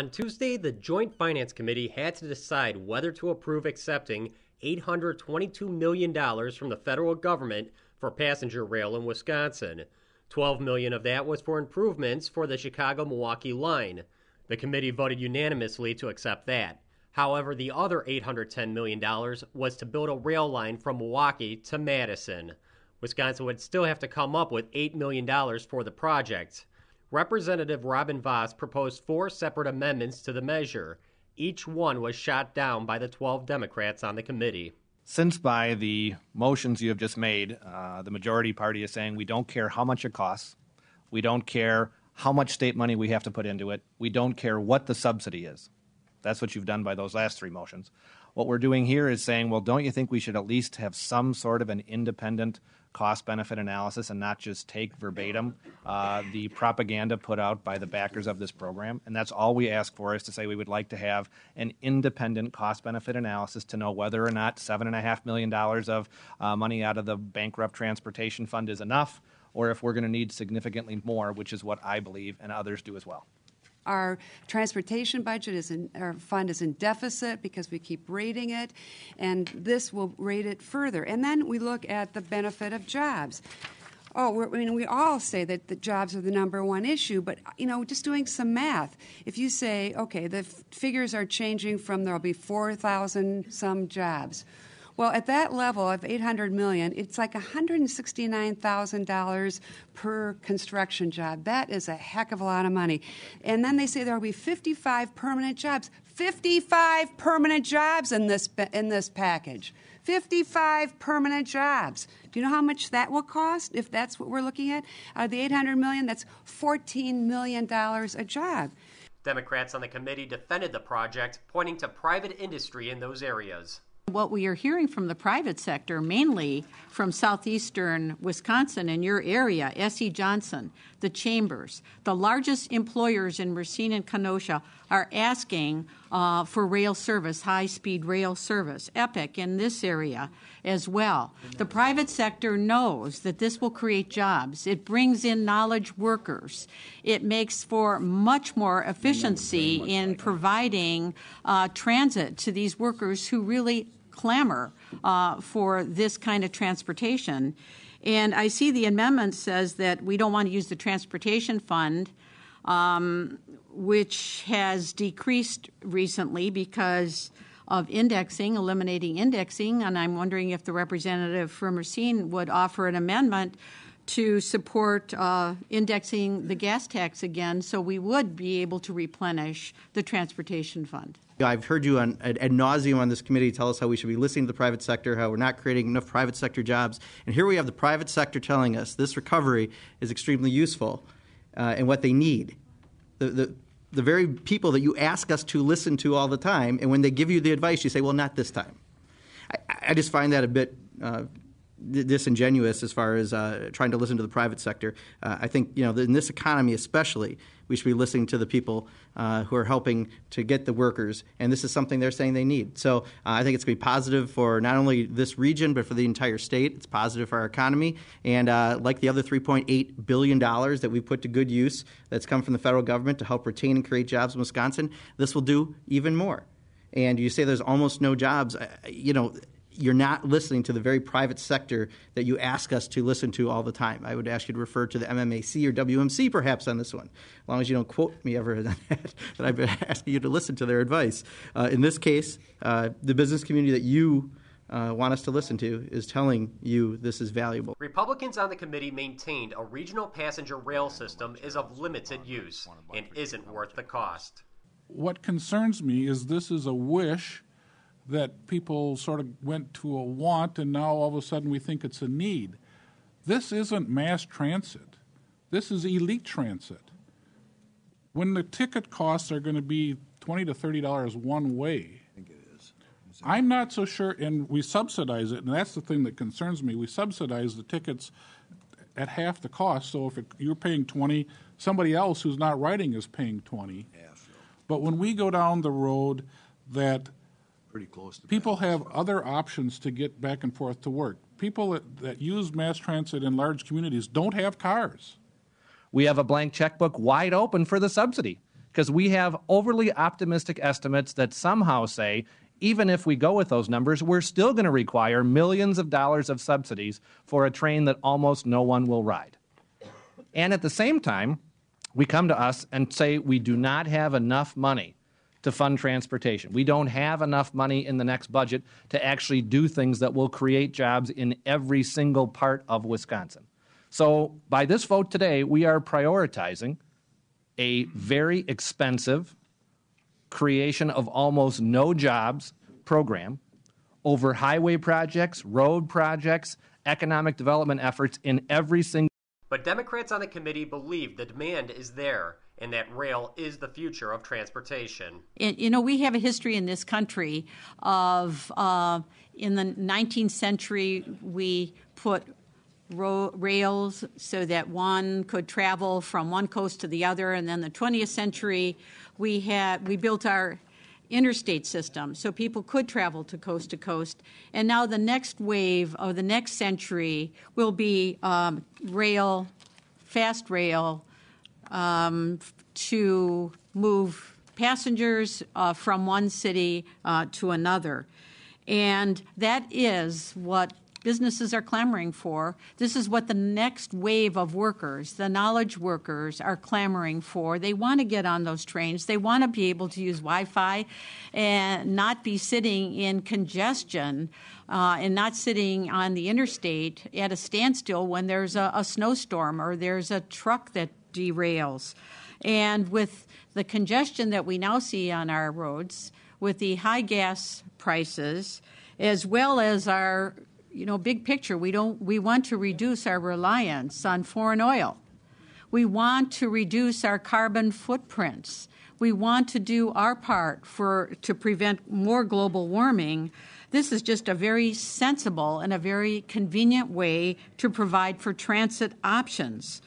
On Tuesday, the Joint Finance Committee had to decide whether to approve accepting $822 million from the federal government for passenger rail in Wisconsin. $12 million of that was for improvements for the Chicago-Milwaukee line. The committee voted unanimously to accept that. However, the other $810 million was to build a rail line from Milwaukee to Madison. Wisconsin would still have to come up with $8 million for the project. Representative Robin Vos proposed 4 separate amendments to the measure. Each one was shot down by the 12 Democrats on the committee. Since by the motions you have just made, the majority party is saying we don't care how much it costs, we don't care how much state money we have to put into it, we don't care what the subsidy is. That's what you've done by those last 3 motions. What we're doing here is saying, well, don't you think we should at least have some sort of an independent cost-benefit analysis and not just take verbatim the propaganda put out by the backers of this program? And that's all we ask for, is to say we would like to have an independent cost-benefit analysis to know whether or not $7.5 million of money out of the bankrupt transportation fund is enough, or if we're going to need significantly more, which is what I believe and others do as well. Our transportation budget our fund is in deficit because we keep rating it, and this will rate it further. And then we look at the benefit of jobs. We all say that the jobs are the number one issue, but, just doing some math. If you say, okay, the figures are changing from there'll be 4,000 some jobs. Well, at that level of $800 million, it's like $169,000 per construction job. That is a heck of a lot of money. And then they say there will be 55 permanent jobs. 55 permanent jobs in this package. 55 permanent jobs. Do you know how much that will cost if that's what we're looking at? Out of the $800 million, that's $14 million a job. Democrats on the committee defended the project, pointing to private industry in those areas. What we are hearing from the private sector, mainly from southeastern Wisconsin in your area, S.E. Johnson, the Chambers, the largest employers in Racine and Kenosha are asking for rail service, high-speed rail service, EPIC in this area as well. The private sector knows that this will create jobs. It brings in knowledge workers. It makes for much more efficiency in providing transit to these workers who really clamor for this kind of transportation. And I see the amendment says that we don't want to use the transportation fund, which has decreased recently because of eliminating indexing, and I'm wondering if the representative from Racine would offer an amendment to support indexing the gas tax again, so we would be able to replenish the transportation fund. I've heard you ad nauseum on this committee tell us how we should be listening to the private sector, how we're not creating enough private sector jobs. And here we have the private sector telling us this recovery is extremely useful and what they need. The very people that you ask us to listen to all the time, and when they give you the advice, you say, well, not this time. I just find that a bit disingenuous as far as trying to listen to the private sector. I think, in this economy especially, we should be listening to the people who are helping to get the workers, and this is something they're saying they need. So I think it's going to be positive for not only this region, but for the entire state. It's positive for our economy, and like the other $3.8 billion that we put to good use that's come from the federal government to help retain and create jobs in Wisconsin, this will do even more. And you say there's almost no jobs, you're not listening to the very private sector that you ask us to listen to all the time. I would ask you to refer to the MMAC or WMC perhaps on this one, as long as you don't quote me ever on that I've been asking you to listen to their advice. In this case, the business community that you want us to listen to is telling you this is valuable. Republicans on the committee maintained a regional passenger rail system is of limited use and isn't worth the cost. What concerns me is this is a wish that people sort of went to a want, and now all of a sudden we think it's a need. This isn't mass transit. This is elite transit. When the ticket costs are going to be $20 to $30 one way, I think it is. I'm not so sure, and we subsidize it, and that's the thing that concerns me. We subsidize the tickets at half the cost, so if you're paying $20, somebody else who's not riding is paying $20. Yeah, sure. But when we go down the road that pretty close to people have other options to get back and forth to work. People that use mass transit in large communities don't have cars. We have a blank checkbook wide open for the subsidy. because we have overly optimistic estimates that somehow say, even if we go with those numbers, we're still going to require millions of dollars of subsidies for a train that almost no one will ride. And at the same time, we come to us and say we do not have enough money to fund transportation. We don't have enough money in the next budget to actually do things that will create jobs in every single part of Wisconsin. So by this vote today, we are prioritizing a very expensive creation of almost no jobs program over highway projects, road projects, economic development efforts in every single. But Democrats on the committee believe the demand is there and that rail is the future of transportation. And, we have a history in this country of, in the 19th century, we put rails so that one could travel from one coast to the other, and then the 20th century we built our interstate system so people could travel to coast, and now the next wave of the next century will be rail, fast rail, to move passengers from one city to another, and that is what businesses are clamoring for. This is what the next wave of workers, the knowledge workers, are clamoring for. They want to get on those trains. They want to be able to use Wi-Fi and not be sitting in congestion and not sitting on the interstate at a standstill when there's a snowstorm or there's a truck that derails. And with the congestion that we now see on our roads, with the high gas prices, as well as our big picture, we want to reduce our reliance on foreign oil. We want to reduce our carbon footprints. We want to do our part to prevent more global warming. This is just a very sensible and a very convenient way to provide for transit options.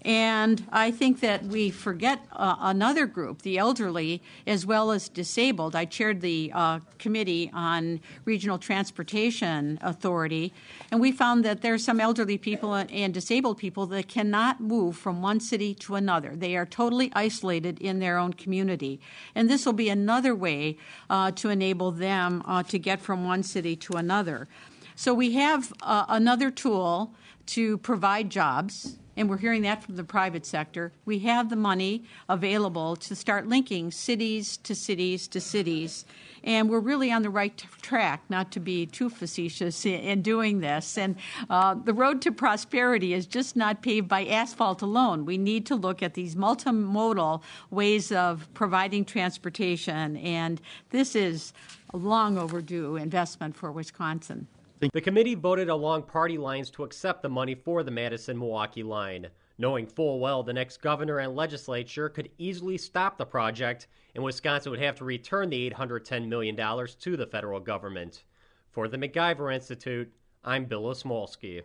And I think that we forget another group, the elderly, as well as disabled. I chaired the Committee on Regional Transportation Authority, and we found that there are some elderly people and disabled people that cannot move from one city to another. They are totally isolated in their own community. And this will be another way to enable them to get from one city to another. So we have another tool to provide jobs, and we're hearing that from the private sector. We have the money available to start linking cities to cities to cities, and we're really on the right track, not to be too facetious in doing this. And the road to prosperity is just not paved by asphalt alone. We need to look at these multimodal ways of providing transportation, and this is a long overdue investment for Wisconsin. The committee voted along party lines to accept the money for the Madison-Milwaukee line, knowing full well the next governor and legislature could easily stop the project, and Wisconsin would have to return the $810 million to the federal government. For the MacIver Institute, I'm Bill Osmolsky.